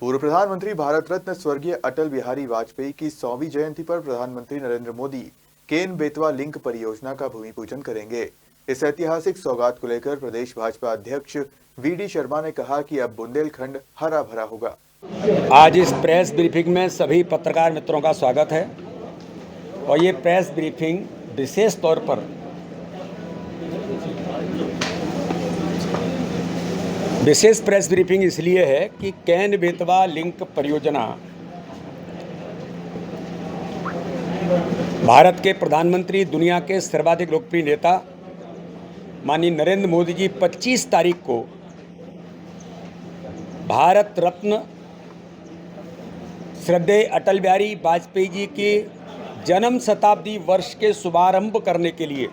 पूर्व प्रधानमंत्री भारत रत्न स्वर्गीय अटल बिहारी वाजपेयी की 100वीं जयंती पर प्रधानमंत्री नरेंद्र मोदी केन बेतवा लिंक परियोजना का भूमि पूजन करेंगे। इस ऐतिहासिक सौगात को लेकर प्रदेश भाजपा अध्यक्ष वीडी शर्मा ने कहा कि अब बुंदेलखंड हरा भरा होगा। आज इस प्रेस ब्रीफिंग में सभी पत्रकार मित्रों का स्वागत है और ये प्रेस ब्रीफिंग विशेष तौर पर विशेष प्रेस ब्रीफिंग इसलिए है कि केन बेतवा लिंक परियोजना भारत के प्रधानमंत्री, दुनिया के सर्वाधिक लोकप्रिय नेता माननीय नरेंद्र मोदी जी 25 तारीख को भारत रत्न श्रद्धेय अटल बिहारी वाजपेयी जी के जन्म शताब्दी वर्ष के शुभारंभ करने के लिए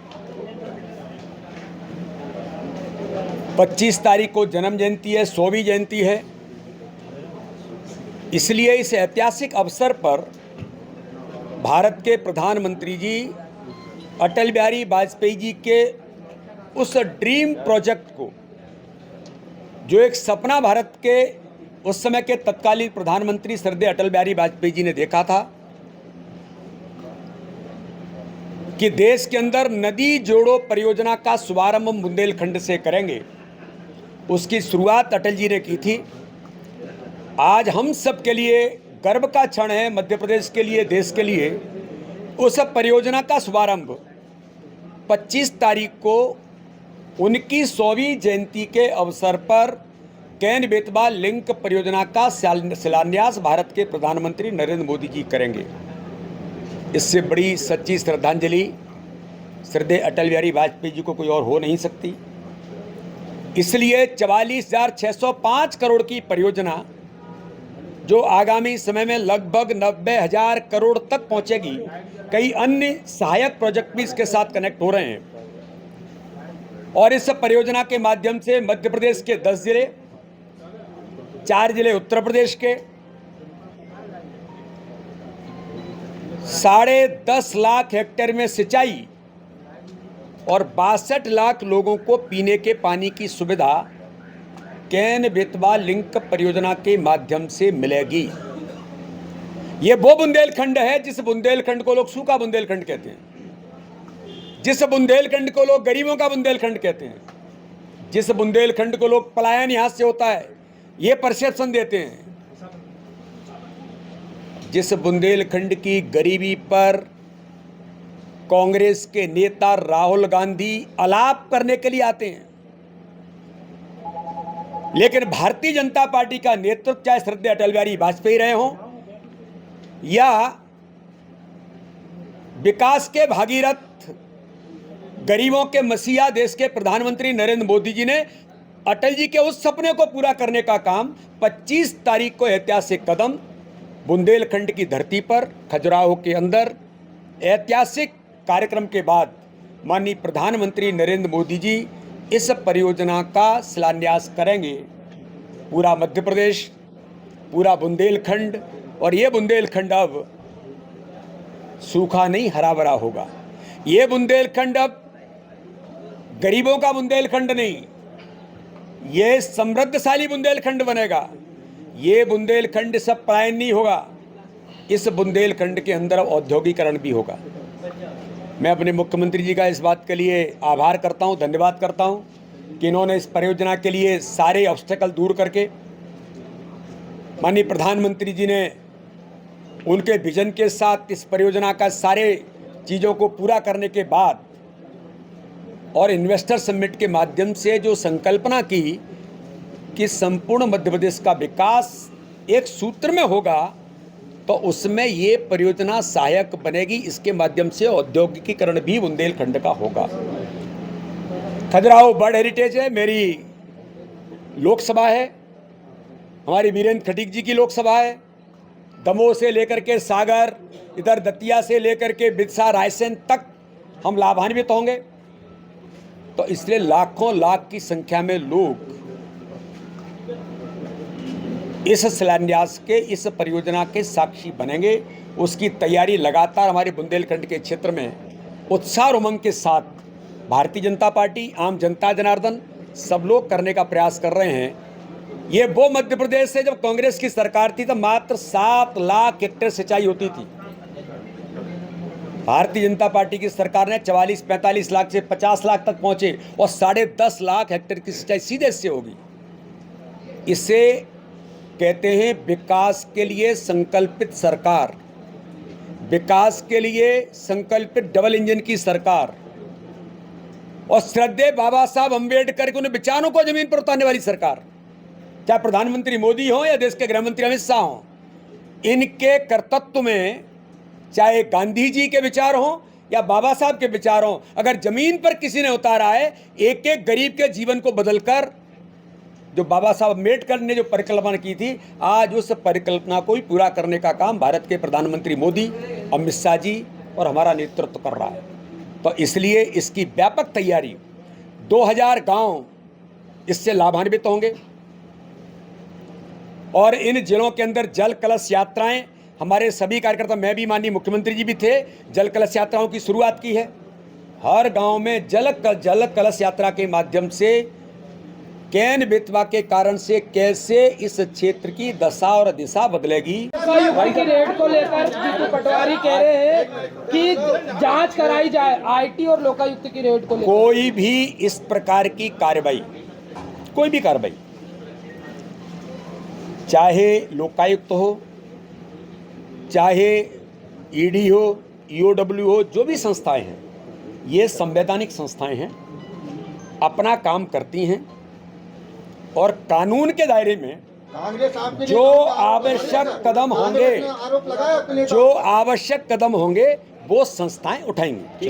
25 तारीख को जन्म जयंती है, 100वीं जयंती है। इसलिए इस ऐतिहासिक अवसर पर भारत के प्रधानमंत्री जी अटल बिहारी वाजपेयी जी के उस ड्रीम प्रोजेक्ट को, जो एक सपना भारत के उस समय के तत्कालीन प्रधानमंत्री श्रद्धेय अटल बिहारी वाजपेयी जी ने देखा था कि देश के अंदर नदी जोड़ो परियोजना का शुभारंभ बुंदेलखंड से करेंगे, उसकी शुरुआत अटल जी ने की थी। आज हम सब के लिए गर्व का क्षण है, मध्य प्रदेश के लिए, देश के लिए, उस परियोजना का शुभारंभ 25 तारीख को उनकी 100वीं जयंती के अवसर पर केन बेतवा लिंक परियोजना का शिलान्यास भारत के प्रधानमंत्री नरेंद्र मोदी जी करेंगे। इससे बड़ी सच्ची श्रद्धांजलि श्रद्धेय अटल बिहारी वाजपेयी जी को कोई और हो नहीं सकती। इसलिए 44,605 करोड़ की परियोजना, जो आगामी समय में लगभग 90,000 करोड़ तक पहुंचेगी, कई अन्य सहायक प्रोजेक्ट भी इसके साथ कनेक्ट हो रहे हैं और इस परियोजना के माध्यम से मध्य प्रदेश के 10 जिले, 4 जिले उत्तर प्रदेश के, 10.5 लाख हेक्टेयर में सिंचाई और 62 लाख लोगों को पीने के पानी की सुविधा केन बेतवा लिंक परियोजना के माध्यम से मिलेगी। ये वो बुंदेलखंड है जिस बुंदेलखंड को लोग सूखा बुंदेलखंड कहते हैं, जिस बुंदेलखंड को लोग गरीबों का बुंदेलखंड कहते हैं, जिस बुंदेलखंड को लोग पलायन यहां से होता है ये परसेप्शन देते हैं, जिस बुंदेलखंड की गरीबी पर कांग्रेस के नेता राहुल गांधी आलाप करने के लिए आते हैं, लेकिन भारतीय जनता पार्टी का नेतृत्व, चाहे श्रद्धेय अटल बिहारी वाजपेयी रहे हों या विकास के भागीरथ, गरीबों के मसीहा देश के प्रधानमंत्री नरेंद्र मोदी जी ने अटल जी के उस सपने को पूरा करने का काम 25 तारीख को ऐतिहासिक कदम बुंदेलखंड की धरती पर खजुराहो के अंदर ऐतिहासिक कार्यक्रम के बाद माननीय प्रधानमंत्री नरेंद्र मोदी जी इस परियोजना का शिलान्यास करेंगे। पूरा मध्य प्रदेश, पूरा बुंदेलखंड, और ये बुंदेलखंड अब सूखा नहीं हरा भरा होगा। ये बुंदेलखंड अब गरीबों का बुंदेलखंड नहीं, ये समृद्धशाली बुंदेलखंड बनेगा। ये बुंदेलखंड सब पलायन नहीं होगा, इस बुंदेलखंड के अंदर औद्योगिकरण भी होगा। मैं अपने मुख्यमंत्री जी का इस बात के लिए आभार करता हूं, धन्यवाद करता हूं कि इन्होंने इस परियोजना के लिए सारे ऑब्स्टेकल दूर करके माननीय प्रधानमंत्री जी ने उनके विजन के साथ इस परियोजना का सारे चीज़ों को पूरा करने के बाद और इन्वेस्टर समिट के माध्यम से जो संकल्पना की कि संपूर्ण मध्य प्रदेश का विकास एक सूत्र में होगा, तो उसमें ये परियोजना सहायक बनेगी। इसके माध्यम से औद्योगिकीकरण भी बुंदेलखंड का होगा। खजुराहो बर्ड हेरिटेज है, मेरी लोकसभा है, हमारी वीरेंद्र खटीक जी की लोकसभा है। दमोह से लेकर के सागर, इधर दतिया से लेकर के बिरसा, रायसेन तक हम लाभान्वित होंगे। तो इसलिए लाखों लाख की संख्या में लोग इस शिलान्यास के, इस परियोजना के साक्षी बनेंगे। उसकी तैयारी लगातार हमारे बुंदेलखंड के क्षेत्र में उत्साह और उमंग के साथ भारतीय जनता पार्टी, आम जनता जनार्दन सब लोग करने का प्रयास कर रहे हैं ये वो मध्य प्रदेश है जब कांग्रेस की सरकार थी तो मात्र 7 लाख हेक्टेयर सिंचाई होती थी। भारतीय जनता पार्टी की सरकार ने 44-45 लाख से 50 लाख तक पहुंचे और 10.5 लाख हेक्टेयर की सिंचाई सीधे इससे होगी। इसे कहते हैं विकास के लिए संकल्पित सरकार, विकास के लिए संकल्पित डबल इंजन की सरकार और श्रद्धेय बाबा साहब अंबेडकर के उन विचारों को जमीन पर उतारने वाली सरकार। चाहे प्रधानमंत्री मोदी हो या देश के गृह मंत्री अमित शाह हो, इनके कर्तृत्व में चाहे गांधी जी के विचार हों या बाबा साहब के विचार हों, अगर जमीन पर किसी ने उतारा है एक एक गरीब के जीवन को बदलकर, जो बाबा साहब अम्बेडकर ने जो परिकल्पना की थी, आज उस परिकल्पना को ही पूरा करने का काम भारत के प्रधानमंत्री मोदी, अमित शाह जी और हमारा नेतृत्व कर रहा है। तो इसलिए इसकी व्यापक तैयारी, 2000 गांव इससे लाभान्वित होंगे और इन जिलों के अंदर जल कलश यात्राएं, हमारे सभी कार्यकर्ता, मैं भी, माननीय मुख्यमंत्री जी भी थे, जल कलश यात्राओं की शुरुआत की है। हर गांव में जल कलश यात्रा के माध्यम से केन बेतवा के कारण से कैसे इस क्षेत्र की दशा और दिशा बदलेगी। लोकायुक्त की रेड को लेकर जीतू पटवारी कह रहे हैं कि जांच कराई जाए आईटी और लोकायुक्त की रेड को लेकर। कोई भी इस प्रकार की कार्रवाई, कोई भी कार्रवाई, चाहे लोकायुक्त हो, चाहे ईडी हो, ईओडब्ल्यू हो, जो भी संस्थाएं हैं, ये संवैधानिक संस्थाएं हैं, अपना काम करती हैं और कानून के दायरे में जो आवश्यक कदम होंगे, जो आवश्यक कदम होंगे वो संस्थाएं उठाएंगी।